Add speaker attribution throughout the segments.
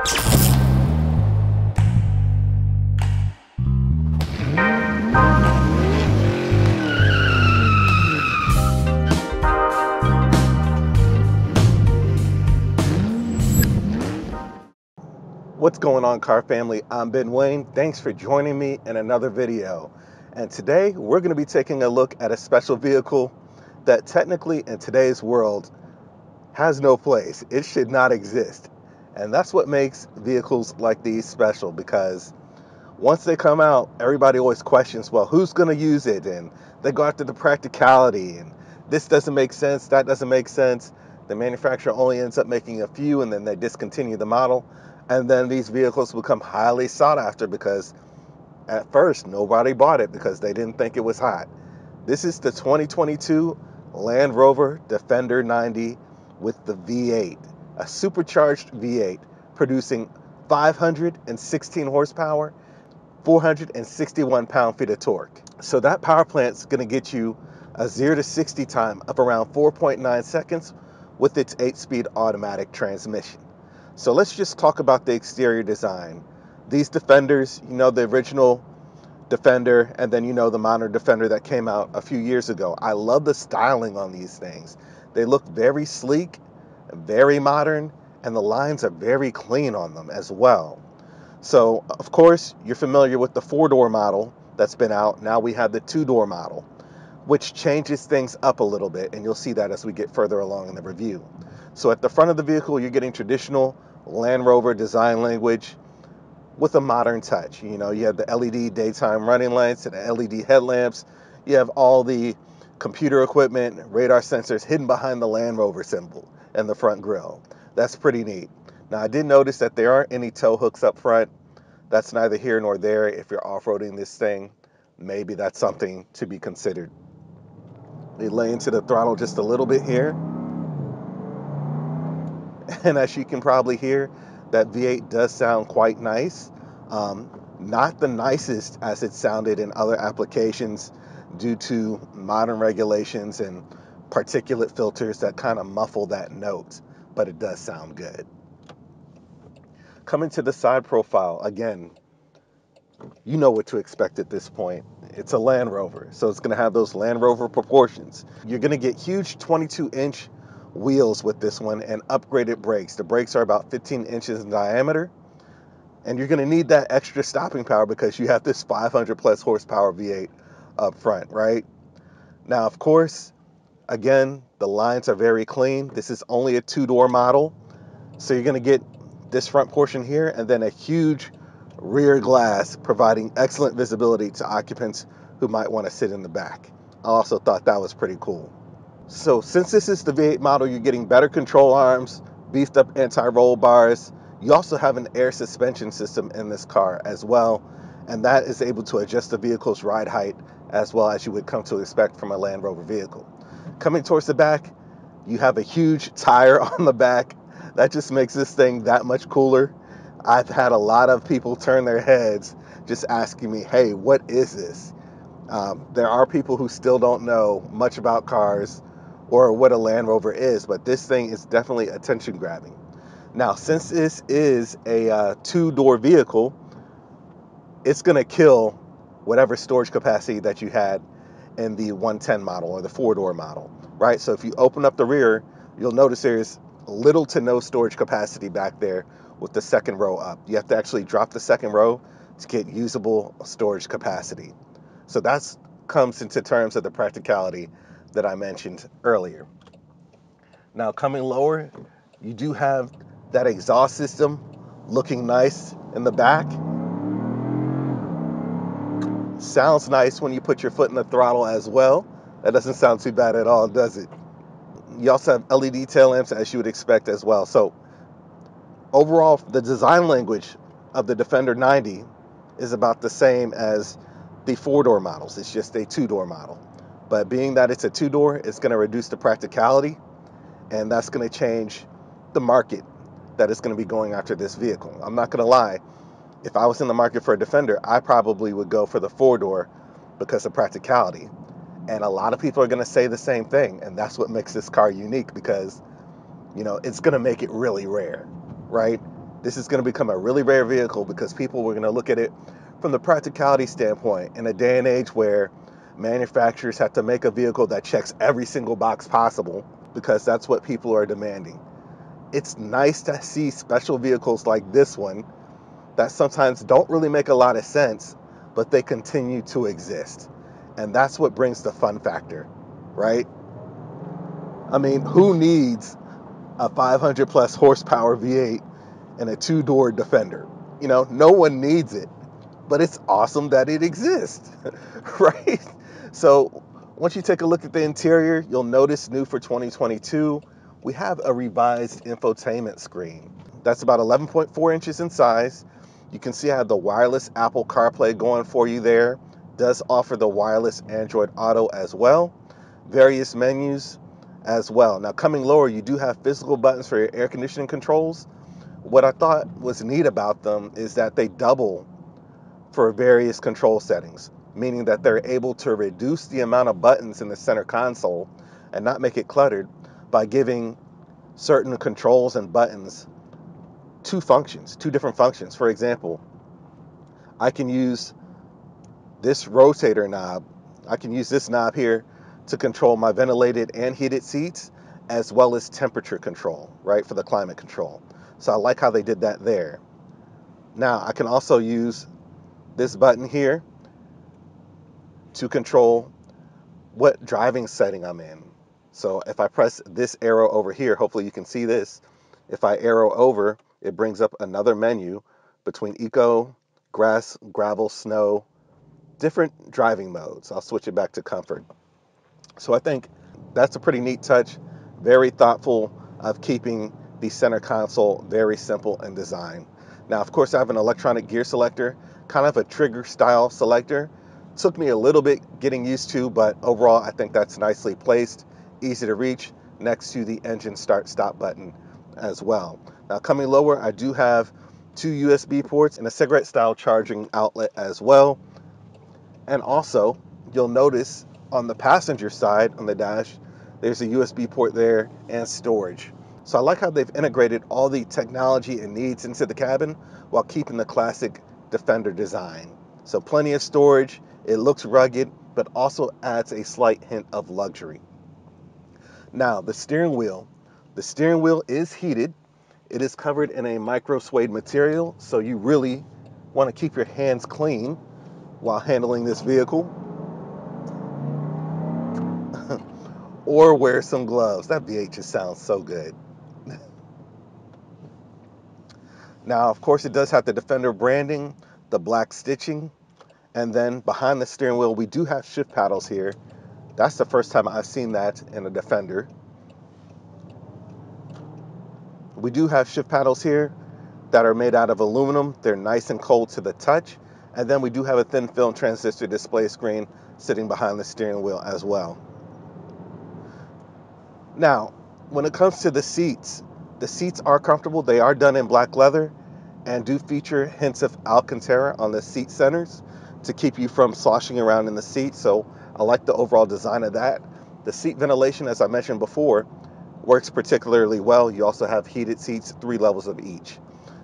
Speaker 1: What's going on, car family? I'm Ben Wayne. Thanks for joining me in another video. And today we're going to be taking a look at a special vehicle that technically in today's world has no place. It should not exist. And that's what makes vehicles like these special, because once they come out, everybody always questions, well, who's going to use it? And they go after the practicality, and this doesn't make sense, that doesn't make sense. The manufacturer only ends up making a few, and then they discontinue the model. And then these vehicles become highly sought after because at first nobody bought it because they didn't think it was hot. This is the 2022 Land Rover Defender 90 with the V8, a supercharged V8 producing 516 horsepower, 461 pound-feet of torque. So that power plant's going to get you a 0 to 60 time of around 4.9 seconds with its 8-speed automatic transmission. So let's just talk about the exterior design. These Defenders, you know, the original Defender, and then you know the modern Defender that came out a few years ago. I love the styling on these things. They look very sleek, very modern, and the lines are very clean on them as well. So, of course, you're familiar with the 4-door model that's been out. Now we have the 2-door model, which changes things up a little bit, and you'll see that as we get further along in the review. So at the front of the vehicle, you're getting traditional Land Rover design language with a modern touch. You know, you have the LED daytime running lights and the LED headlamps. You have all the computer equipment, radar sensors hidden behind the Land Rover symbol and the front grille. That's pretty neat. Now, I did notice that there aren't any tow hooks up front. That's neither here nor there. If you're off-roading this thing, maybe that's something to be considered. They lay into the throttle just a little bit here. And as you can probably hear, that V8 does sound quite nice. Not the nicest as it sounded in other applications due to modern regulations and particulate filters that kind of muffle that note, but it does sound good. Coming to the side profile, again, you know what to expect at this point. It's a Land Rover, so it's going to have those Land Rover proportions. You're going to get huge 22-inch wheels with this one and upgraded brakes. The brakes are about 15 inches in diameter, and you're going to need that extra stopping power because you have this 500 plus horsepower V8 up front, right? Now, of course, again, the lines are very clean. This is only a 2-door model, so you're going to get this front portion here and then a huge rear glass providing excellent visibility to occupants who might want to sit in the back. I also thought that was pretty cool. So since this is the V8 model, you're getting better control arms, beefed up anti-roll bars. You also have an air suspension system in this car as well, and that is able to adjust the vehicle's ride height as well as you would come to expect from a Land Rover vehicle. Coming towards the back, you have a huge tire on the back. That just makes this thing that much cooler. I've had a lot of people turn their heads just asking me, hey, what is this? There are people who still don't know much about cars or what a Land Rover is, but this thing is definitely attention grabbing. Now, since this is a 2-door vehicle, it's going to kill whatever storage capacity that you had in the 110 model or the 4-door model, right? So if you open up the rear, you'll notice there's little to no storage capacity back there with the second row up. You have to actually drop the second row to get usable storage capacity. So that comes into terms of the practicality that I mentioned earlier. Now, coming lower, you do have that exhaust system looking nice in the back. Sounds nice when you put your foot in the throttle as well. That doesn't sound too bad at all, does it? You also have LED tail lamps as you would expect as well. So overall, the design language of the Defender 90 is about the same as the 4-door models. It's just a 2-door model. But being that it's a 2-door, it's going to reduce the practicality, and that's going to change the market that is going to be going after this vehicle. I'm not going to lie. If I was in the market for a Defender, I probably would go for the 4-door because of practicality. And a lot of people are going to say the same thing, and that's what makes this car unique because, you know, it's going to make it really rare, right? This is going to become a really rare vehicle because people were going to look at it from the practicality standpoint in a day and age where manufacturers have to make a vehicle that checks every single box possible because that's what people are demanding. It's nice to see special vehicles like this one that sometimes don't really make a lot of sense, but they continue to exist. And that's what brings the fun factor, right? I mean, who needs a 500 plus horsepower V8 and a two-door Defender? You know, no one needs it, but it's awesome that it exists, right? So once you take a look at the interior, you'll notice new for 2022, we have a revised infotainment screen. That's about 11.4 inches in size. You can see I have the wireless Apple CarPlay going for you there. Does offer the wireless Android Auto as well. Various menus as well. Now coming lower, you do have physical buttons for your air conditioning controls. What I thought was neat about them is that they double for various control settings, meaning that they're able to reduce the amount of buttons in the center console and not make it cluttered by giving certain controls and buttons two different functions. For example, I can use this rotator knob, I can use this knob here to control my ventilated and heated seats, as well as temperature control, right, for the climate control. So I like how they did that there. Now I can also use this button here to control what driving setting I'm in. So if I press this arrow over here, hopefully you can see this. If I arrow over, it brings up another menu between eco, grass, gravel, snow, different driving modes. I'll switch it back to comfort. So I think that's a pretty neat touch. Very thoughtful of keeping the center console very simple in design. Now, of course, I have an electronic gear selector, kind of a trigger style selector. Took me a little bit getting used to, but overall, I think that's nicely placed, easy to reach next to the engine start stop button as well. Now, coming lower, I do have two USB ports and a cigarette style charging outlet as well. And also, you'll notice on the passenger side on the dash, there's a USB port there and storage. So I like how they've integrated all the technology and needs into the cabin while keeping the classic Defender design. So plenty of storage, it looks rugged, but also adds a slight hint of luxury. Now, the steering wheel. The steering wheel is heated. It is covered in a micro suede material, so you really want to keep your hands clean while handling this vehicle. Or wear some gloves. That V8 just sounds so good. Now, of course, it does have the Defender branding, the black stitching, and then behind the steering wheel, we do have shift paddles here. That's the first time I've seen that in a Defender. We do have shift paddles here that are made out of aluminum. They're nice and cold to the touch. And then we do have a thin film transistor display screen sitting behind the steering wheel as well. Now, when it comes to the seats are comfortable. They are done in black leather and do feature hints of Alcantara on the seat centers to keep you from sloshing around in the seat. So I like the overall design of that. The seat ventilation, as I mentioned before, works particularly well. You also have heated seats, 3 levels of each.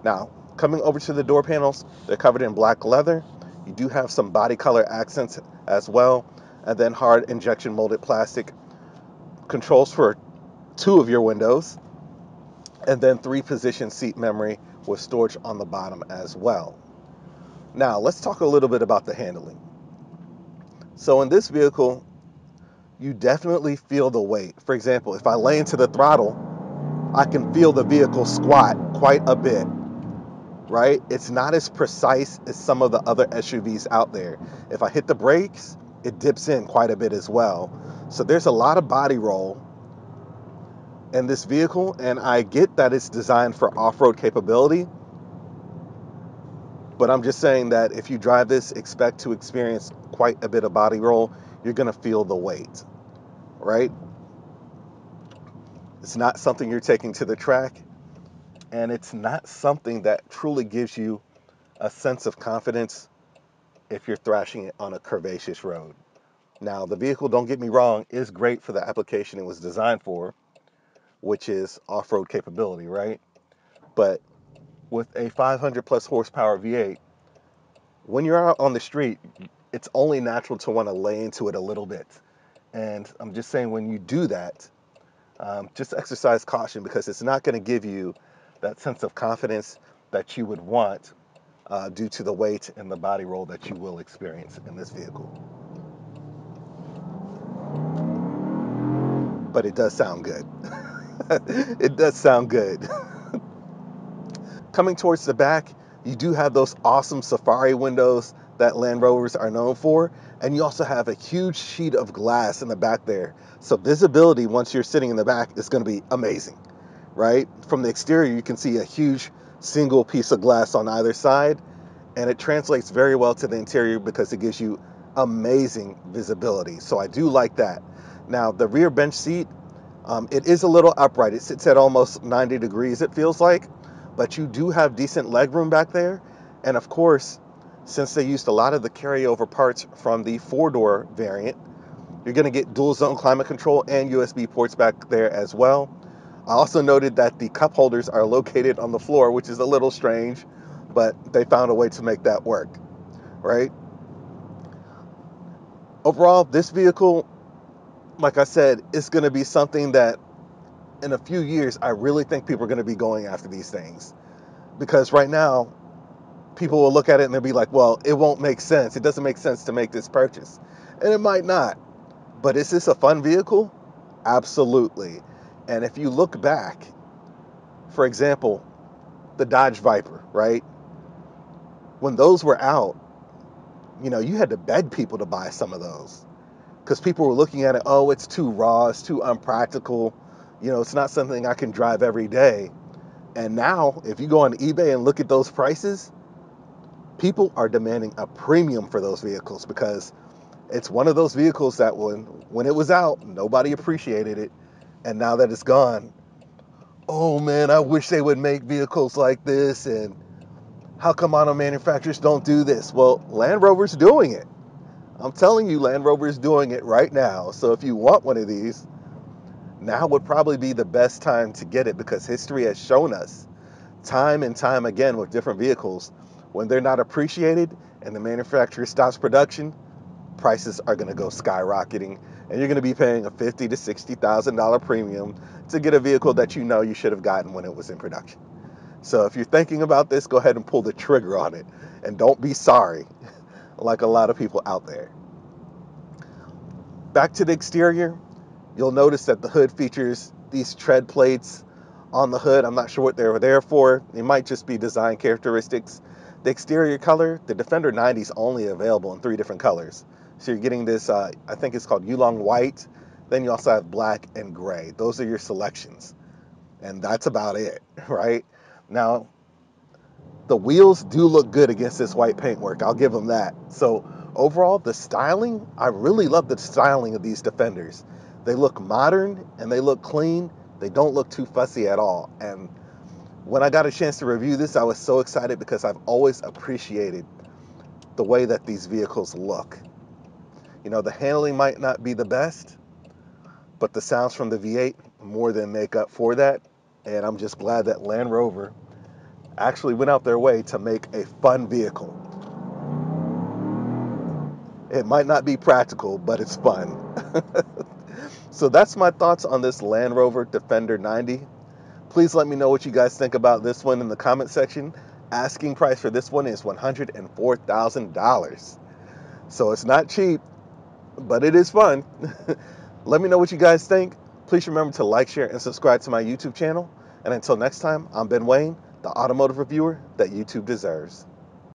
Speaker 1: Now, coming over to the door panels, they're covered in black leather. You do have some body color accents as well, and then hard injection molded plastic controls for 2 of your windows, and then 3-position seat memory with storage on the bottom as well. Now, let's talk a little bit about the handling. So in this vehicle, you definitely feel the weight. For example, if I lay into the throttle, I can feel the vehicle squat quite a bit, right? It's not as precise as some of the other SUVs out there. If I hit the brakes, it dips in quite a bit as well. So there's a lot of body roll in this vehicle, and I get that it's designed for off-road capability, but I'm just saying that if you drive this, expect to experience quite a bit of body roll. You're gonna feel the weight, right? It's not something you're taking to the track, and it's not something that truly gives you a sense of confidence if you're thrashing it on a curvaceous road. Now, the vehicle, don't get me wrong, is great for the application it was designed for, which is off-road capability, right? But with a 500 plus horsepower V8, when you're out on the street, it's only natural to want to lay into it a little bit. And I'm just saying, when you do that, just exercise caution, because it's not going to give you that sense of confidence that you would want due to the weight and the body roll that you will experience in this vehicle. But it does sound good. It does sound good. Coming towards the back, you do have those awesome safari windows that Land Rovers are known for, and you also have a huge sheet of glass in the back there. So visibility once you're sitting in the back is going to be amazing, right? From the exterior, you can see a huge single piece of glass on either side, and it translates very well to the interior because it gives you amazing visibility. So I do like that. Now, the rear bench seat, it is a little upright. It sits at almost 90 degrees, it feels like, but you do have decent legroom back there. And of course, since they used a lot of the carryover parts from the 4-door variant, you're going to get dual zone climate control and USB ports back there as well. I also noted that the cup holders are located on the floor, which is a little strange, but they found a way to make that work, right? Overall, this vehicle, like I said, is going to be something that in a few years, I really think people are going to be going after these things. Because right now, people will look at it and they'll be like, well, it won't make sense. It doesn't make sense to make this purchase. And it might not. But is this a fun vehicle? Absolutely. And if you look back, for example, the Dodge Viper, right? When those were out, you had to beg people to buy some of those. Because people were looking at it, oh, it's too raw, it's too unpractical. It's not something I can drive every day. And now, if you go on eBay and look at those prices, people are demanding a premium for those vehicles, because it's one of those vehicles that when it was out, nobody appreciated it. And now that it's gone, oh man, I wish they would make vehicles like this. And how come auto manufacturers don't do this? Well, Land Rover's doing it. I'm telling you, Land Rover's doing it right now. So if you want one of these, now would probably be the best time to get it, because history has shown us time and time again with different vehicles, when they're not appreciated and the manufacturer stops production, prices are going to go skyrocketing, and you're going to be paying a $50,000 to $60,000 premium to get a vehicle that you should have gotten when it was in production. So if you're thinking about this, go ahead and pull the trigger on it, and don't be sorry like a lot of people out there. Back to the exterior, you'll notice that the hood features these tread plates on the hood. I'm not sure what they were there for. It might just be design characteristics. The exterior color, the Defender 90 is only available in 3 different colors. So you're getting this, I think it's called Yulong White. Then you also have black and gray. Those are your selections. And that's about it, right? Now, the wheels do look good against this white paintwork. I'll give them that. So overall, the styling, I really love the styling of these Defenders. They look modern and they look clean. They don't look too fussy at all. And when I got a chance to review this, I was so excited, because I've always appreciated the way that these vehicles look. The handling might not be the best, but the sounds from the V8 more than make up for that. And I'm just glad that Land Rover actually went out their way to make a fun vehicle. It might not be practical, but it's fun. So that's my thoughts on this Land Rover Defender 90. Please let me know what you guys think about this one in the comment section. Asking price for this one is $104,000. So it's not cheap, but it is fun. Let me know what you guys think. Please remember to like, share, and subscribe to my YouTube channel. And until next time, I'm Ben Wayne, the automotive reviewer that YouTube deserves.